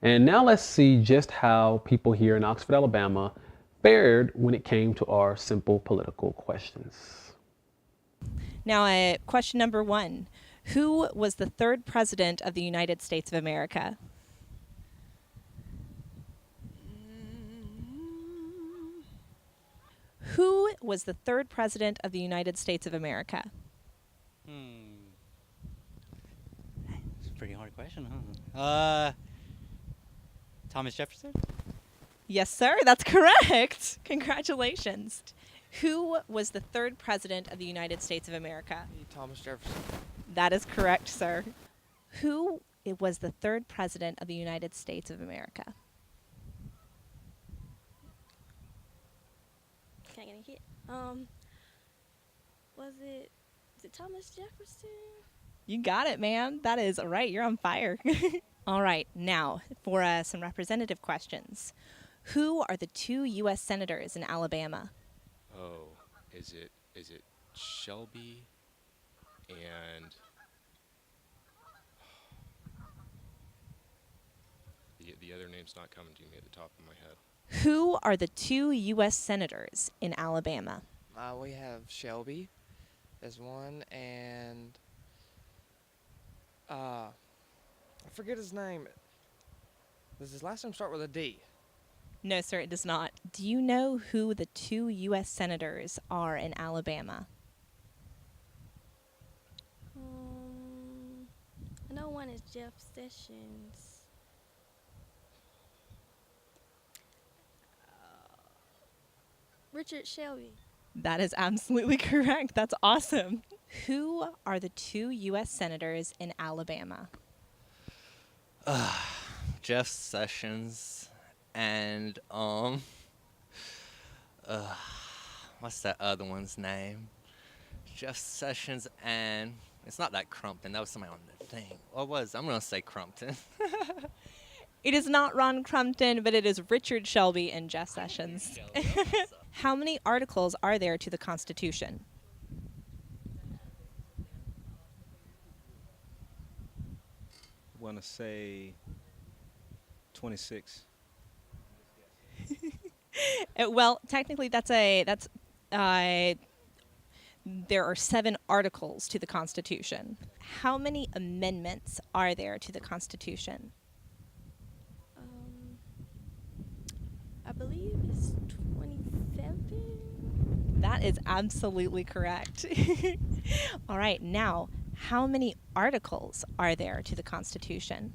And now let's see just how people here in Oxford, Alabama fared when it came to our simple political questions. Now, question number one. Who was the third president of the United States of America? Who was the third president of the United States of America? It's a pretty hard question, huh? Thomas Jefferson? Yes, sir, that's correct. Congratulations. Who was the third president of the United States of America? Thomas Jefferson. That is correct, sir. Who was the third president of the United States of America? Can I get a hit? Was it Thomas Jefferson? You got it, man. That is right. You're on fire. All right, now for some representative questions. Who are the two U.S. senators in Alabama? Oh, is it Shelby and the other name's not coming to me at the top of my head. Who are the two U.S. senators in Alabama? We have Shelby as one, and I forget his name. Does his last name start with a D? No, sir, it does not. Do you know who the two U.S. senators are in Alabama? I know one is Jeff Sessions. Richard Shelby. That is absolutely correct. That's awesome. Who are the two U.S. senators in Alabama? Jeff Sessions and what's that other one's name? Jeff Sessions and it's not that Crumpton. That was somebody on the thing. What was? I'm gonna say Crumpton. It is not Ron Crumpton, but it is Richard Shelby and Jeff Sessions. How many articles are there to the Constitution? I want to say 26. Well, technically, there are 7 articles to the Constitution. How many amendments are there to the Constitution? I believe it's 27. That is absolutely correct. All right, now, how many articles are there to the Constitution?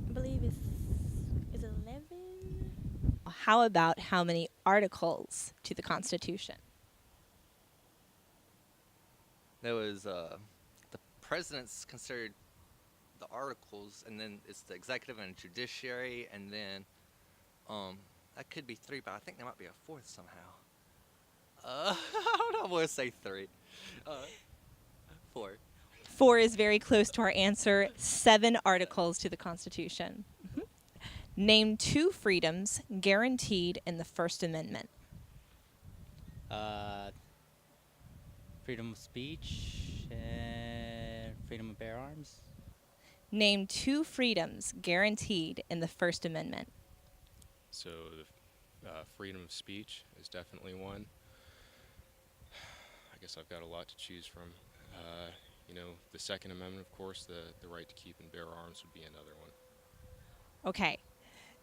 I believe it's 11. How about how many articles to the Constitution? There was the president's considered the articles, and then it's the executive and judiciary, and then that could be 3, but I think there might be a 4th somehow. I don't know. I'm gonna say 3. 4. 4 is very close to our answer. 7 articles to the Constitution. Name 2 freedoms guaranteed in the First Amendment. Freedom of speech and freedom of bear arms. Name 2 freedoms guaranteed in the First Amendment. So the freedom of speech is definitely one. I guess I've got a lot to choose from. The Second Amendment, of course, the right to keep and bear arms would be another one. Okay.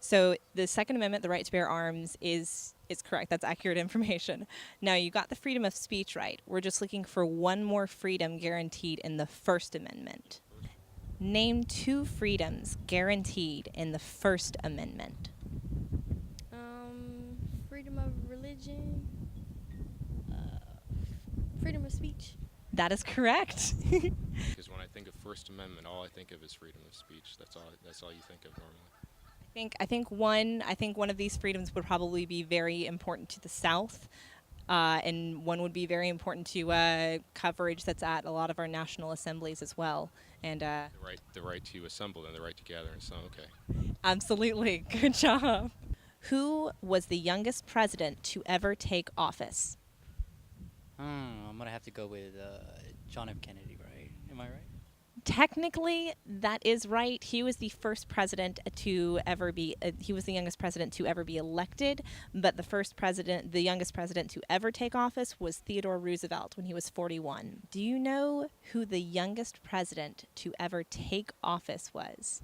So the Second Amendment, the right to bear arms, is correct. That's accurate information. Now, you got the freedom of speech right. We're just looking for one more freedom guaranteed in the First Amendment. Name 2 freedoms guaranteed in the First Amendment. Freedom of religion. Freedom of speech. That is correct. Because when I think of First Amendment, all I think of is freedom of speech. That's all you think of normally. I think one of these freedoms would probably be very important to the South, and one would be very important to coverage that's at a lot of our national assemblies as well. And The right to assemble and the right to gather and so okay. absolutely, good job. Who was the youngest president to ever take office? I'm gonna have to go with John F. Kennedy, right? Am I right? Technically, that is right. He was the first president to ever be, he was the youngest president to ever be elected, but the youngest president to ever take office was Theodore Roosevelt when he was 41. Do you know who the youngest president to ever take office was?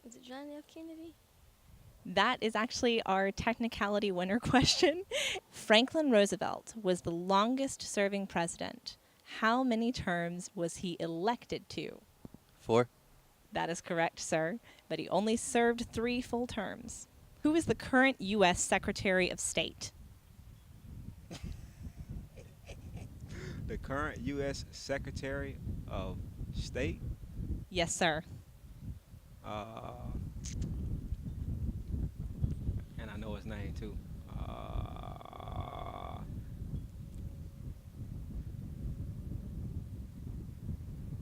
Is it John F. Kennedy? That is actually our technicality winner question. Franklin Roosevelt was the longest serving president. How many terms was he elected to? 4. That is correct, sir, but he only served 3 full terms. Who is the current U.S. Secretary of State? The current U.S. Secretary of State. Yes, sir. And I know his name too.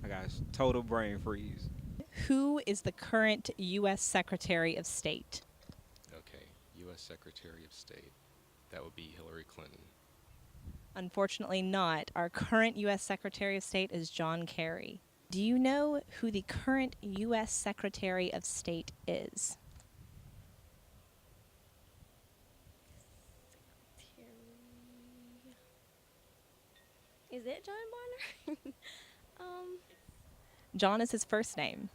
I got a total brain freeze. Who is the current U.S. Secretary of State? Okay, U.S. Secretary of State. That would be Hillary Clinton. Unfortunately not. Our current U.S. Secretary of State is John Kerry. Do you know who the current U.S. Secretary of State is? Is that John Bonner? John is his first name.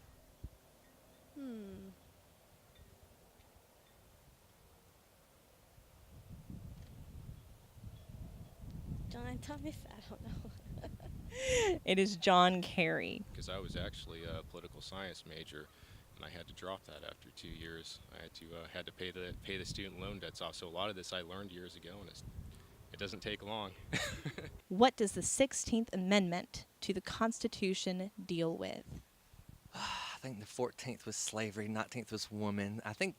John Thomas? I don't know. It is John Kerry. Because I was actually a political science major, and I had to drop that after 2 years. I had to pay the student loan debts off. So a lot of this I learned years ago, and it doesn't take long. What does the 16th Amendment to the Constitution deal with? I think the 14th was slavery, 19th was woman. I think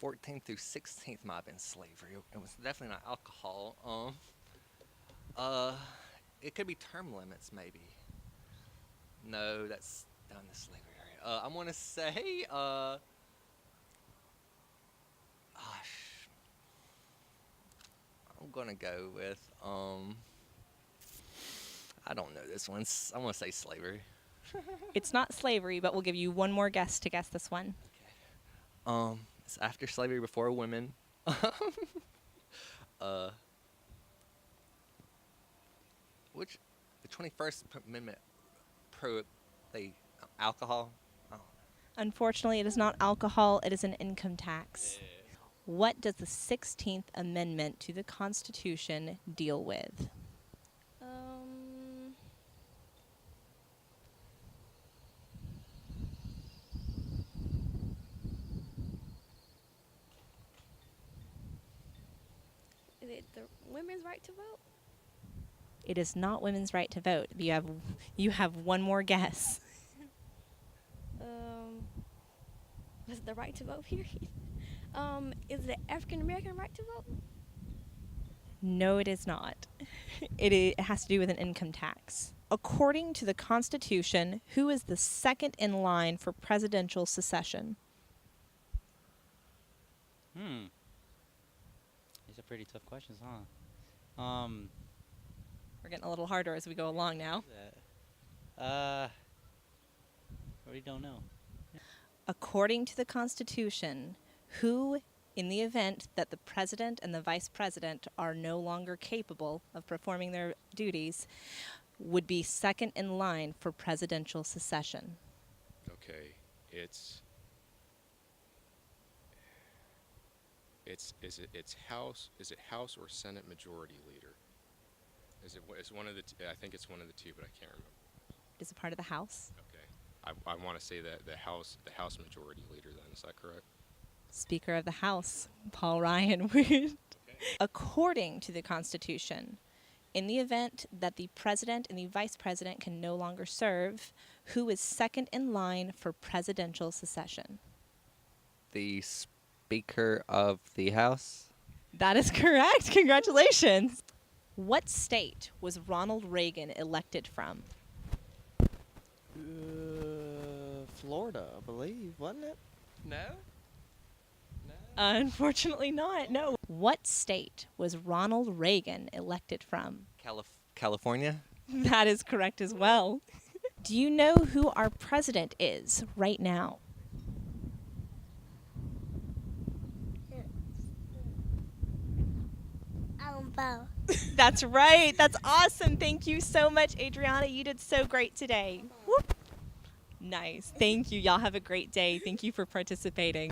14th through 16th might have been slavery. It was definitely not alcohol. It could be term limits, maybe. No, that's down the slavery area. I'm gonna say, gosh, I'm gonna go with, I don't know this one. I'm gonna say slavery. It's not slavery, but we'll give you one more guess to guess this one. It's after slavery, before women. The 21st Amendment alcohol? Oh. Unfortunately, it is not alcohol, it is an income tax. What does the 16th Amendment to the Constitution deal with? Is it the women's right to vote? It is not women's right to vote. You have one more guess. Was it the right to vote period? Is it the African American right to vote? No, it is not. It has to do with an income tax. According to the Constitution, who is the second in line for presidential succession? These are pretty tough questions, huh? We're getting a little harder as we go along now. I really don't know. According to the Constitution, who, in the event that the president and the vice president are no longer capable of performing their duties, would be second in line for presidential succession? Okay, it's House. Is it House or Senate Majority Leader? It's one of the I think it's one of the two, but I can't remember. It is a part of the House. Okay, I want to say that the House Majority Leader. Then is that correct? Speaker of the House, Paul Ryan. Okay. According to the Constitution, in the event that the president and the vice president can no longer serve, who is second in line for presidential succession? The Speaker of the House. That is correct. Congratulations. What state was Ronald Reagan elected from? Florida, I believe, wasn't it? No. Unfortunately not, no. What state was Ronald Reagan elected from? California. That is correct as well. Do you know who our president is right now? Bow. That's right. That's awesome. Thank you so much, Adriana. You did so great today. Whoop. Nice. Thank you. Y'all have a great day. Thank you for participating.